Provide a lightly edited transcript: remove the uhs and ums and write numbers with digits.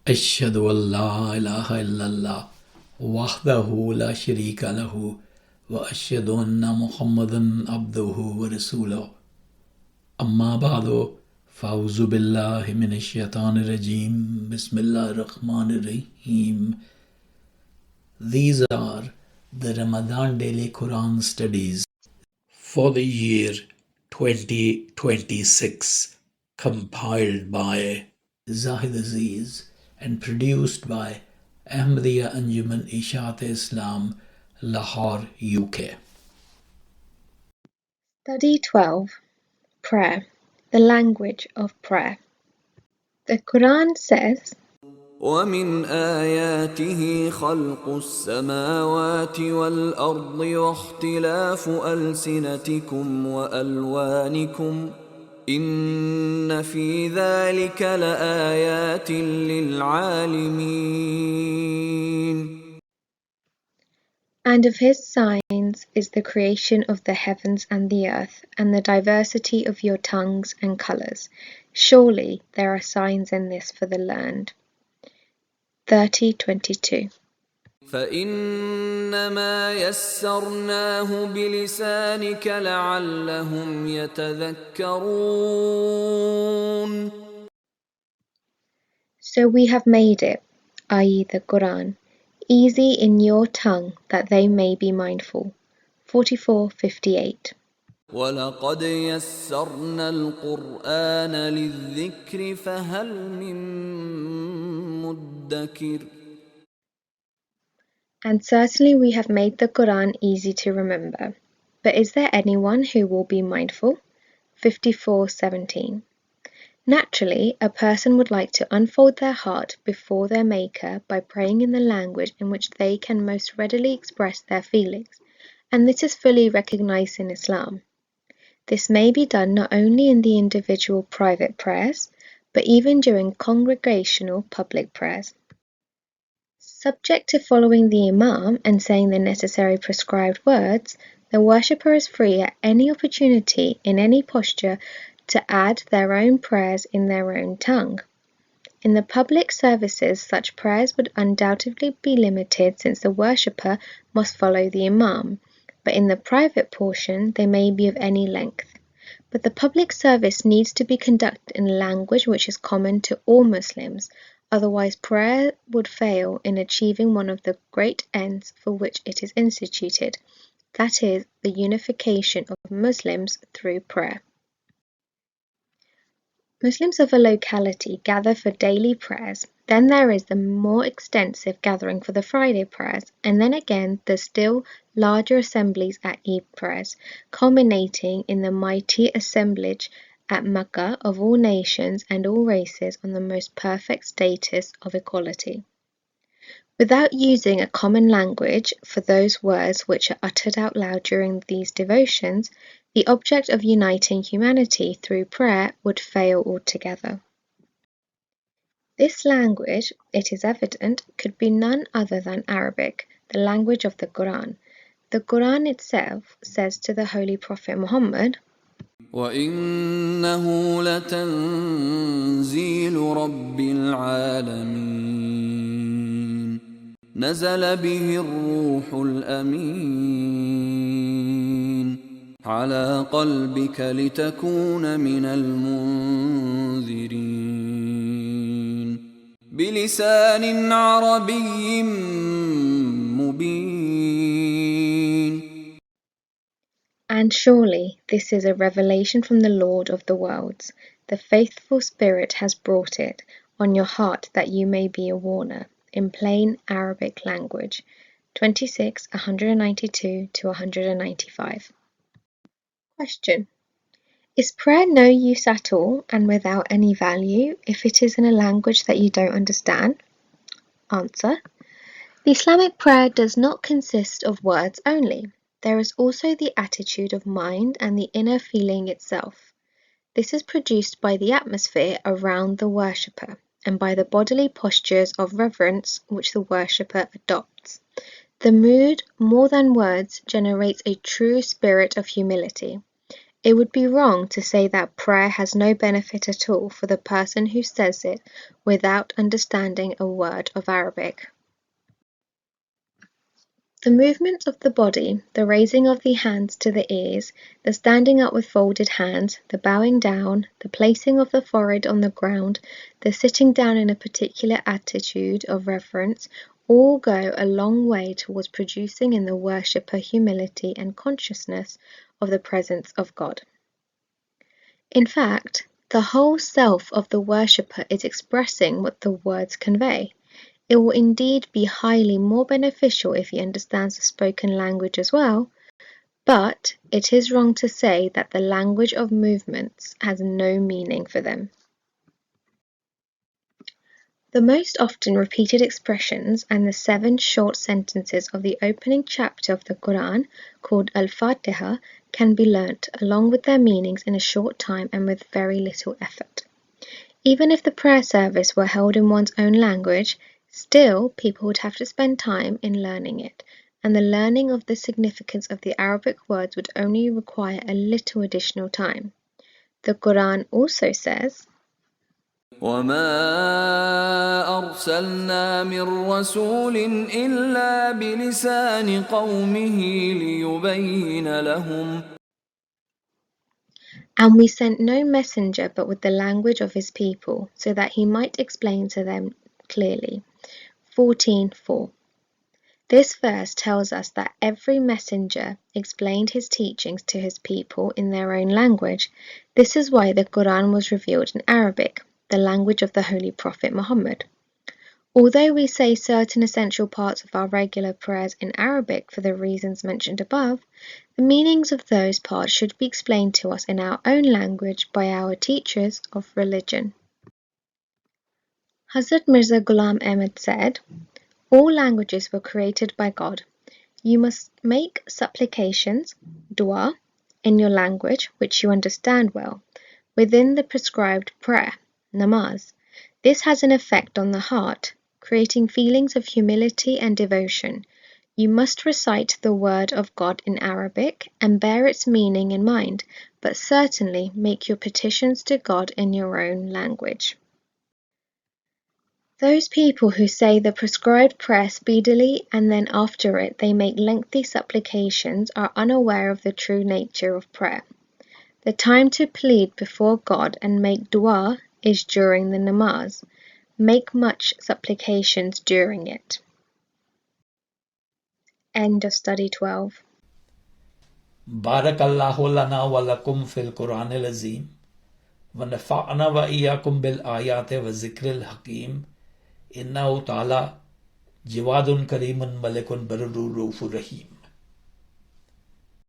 أشهد أن لا إله إلا الله وحده لا شريك له وأشهد أن محمدا عبده ورسوله أما بعد فأعوذ بالله من الشيطان الرجيم بسم الله الرحمن الرحيم. These are the Ramadan Daily Quran Studies for the year 2026, compiled by Zahid Aziz and produced by Ahmadiyya Anjuman Ishaat Islam, Lahore, UK. Study 12. Prayer. The language of prayer. The Quran says, وَمِنْ آيَاتِهِ خَلْقُ السَّمَاوَاتِ وَالْأَرْضِ وَاخْتِلَافُ أَلْسِنَتِكُمْ وَأَلْوَانِكُمْ إِنَّ فِي ذَلِكَ لَآيَاتٍ لِلْعَالِمِينَ. And of his signs is the creation of the heavens and the earth, and the diversity of your tongues and colours. Surely there are signs in this for the learned. 30:22. فَإِنَّمَا يَسَّرْنَاهُ بِلِسَانِكَ لَعَلَّهُمْ يَتَذَكَّرُونَ. So we have made it, i.e. the Quran, easy in your tongue that they may be mindful. 44:58. وَلَقَدْ يَسَّرْنَا الْقُرْآنَ لِلذِّكْرِ فَهَلْ مِن مُّدَّكِرٍ. And certainly we have made the Quran easy to remember. But is there anyone who will be mindful? 54:17. Naturally, a person would like to unfold their heart before their Maker by praying in the language in which they can most readily express their feelings, and this is fully recognized in Islam. This may be done not only in the individual private prayers, but even during congregational public prayers. Subject to following the Imam and saying the necessary prescribed words, the worshipper is free at any opportunity, in any posture, to add their own prayers in their own tongue. In the public services, such prayers would undoubtedly be limited since the worshipper must follow the Imam, but in the private portion they may be of any length. But the public service needs to be conducted in a language which is common to all Muslims, otherwise prayer would fail in achieving one of the great ends for which it is instituted, that is, the unification of Muslims through prayer. Muslims of a locality gather for daily prayers, then there is the more extensive gathering for the Friday prayers, and then again the still larger assemblies at Eid prayers, culminating in the mighty assemblage at Makkah of all nations and all races on the most perfect status of equality. Without using a common language for those words which are uttered out loud during these devotions, the object of uniting humanity through prayer would fail altogether. This language, it is evident, could be none other than Arabic, the language of the Quran. The Quran itself says to the Holy Prophet Muhammad, وَإِنَّهُ لَتَنزِيلُ رَبِّ الْعَالَمِينَ نَزَلَ بِهِ الرُّوحُ الْأَمِينُ عَلَى قَلْبِكَ لِتَكُونَ مِنَ الْمُنذِرِينَ بِلِسَانٍ عَرَبِيٍّ مُبِينٍ. And surely this is a revelation from the Lord of the worlds. The faithful Spirit has brought it on your heart that you may be a warner, in plain Arabic language. 26, 192-195. Question. Is prayer no use at all and without any value if it is in a language that you don't understand? Answer. The Islamic prayer does not consist of words only. There is also the attitude of mind and the inner feeling itself. This is produced by the atmosphere around the worshipper and by the bodily postures of reverence which the worshipper adopts. The mood, more than words, generates a true spirit of humility. It would be wrong to say that prayer has no benefit at all for the person who says it without understanding a word of Arabic. The movements of the body, the raising of the hands to the ears, the standing up with folded hands, the bowing down, the placing of the forehead on the ground, the sitting down in a particular attitude of reverence, all go a long way towards producing in the worshipper humility and consciousness of the presence of God. In fact, the whole self of the worshipper is expressing what the words convey. It will indeed be highly more beneficial if he understands the spoken language as well, but it is wrong to say that the language of movements has no meaning for them. The most often repeated expressions and the 7 short sentences of the opening chapter of the Quran, called Al-Fatiha, can be learnt along with their meanings in a short time and with very little effort. Even if the prayer service were held in one's own language, still people would have to spend time in learning it, and the learning of the significance of the Arabic words would only require a little additional time. The Quran also says, وما أرسلنا من رسول إلا بلسان قومه ليبين لهم and we sent no messenger but with the language of his people, so that he might explain to them clearly. 14:4. This verse tells us that every messenger explained his teachings to his people in their own language. This is why the Quran was revealed in Arabic, the language of the Holy Prophet Muhammad. Although we say certain essential parts of our regular prayers in Arabic for the reasons mentioned above, the meanings of those parts should be explained to us in our own language by our teachers of religion. Hazrat Mirza Ghulam Ahmad said, "All languages were created by God. You must make supplications, dua, in your language, which you understand well, within the prescribed prayer, namaz. This has an effect on the heart, creating feelings of humility and devotion. You must recite the word of God in Arabic and bear its meaning in mind, but certainly make your petitions to God in your own language." Those people who say the prescribed prayer speedily and then after it they make lengthy supplications are unaware of the true nature of prayer. The time to plead before God and make dua is during the namaz. Make much supplications during it. End of study 12. Barakallahu lana wa lakum fil Quran al-Azim wa nafa'ana wa iyyakum bil ayati wa zikril hakim innahu ta'ala jiwadun karimun malikun barurur rahim.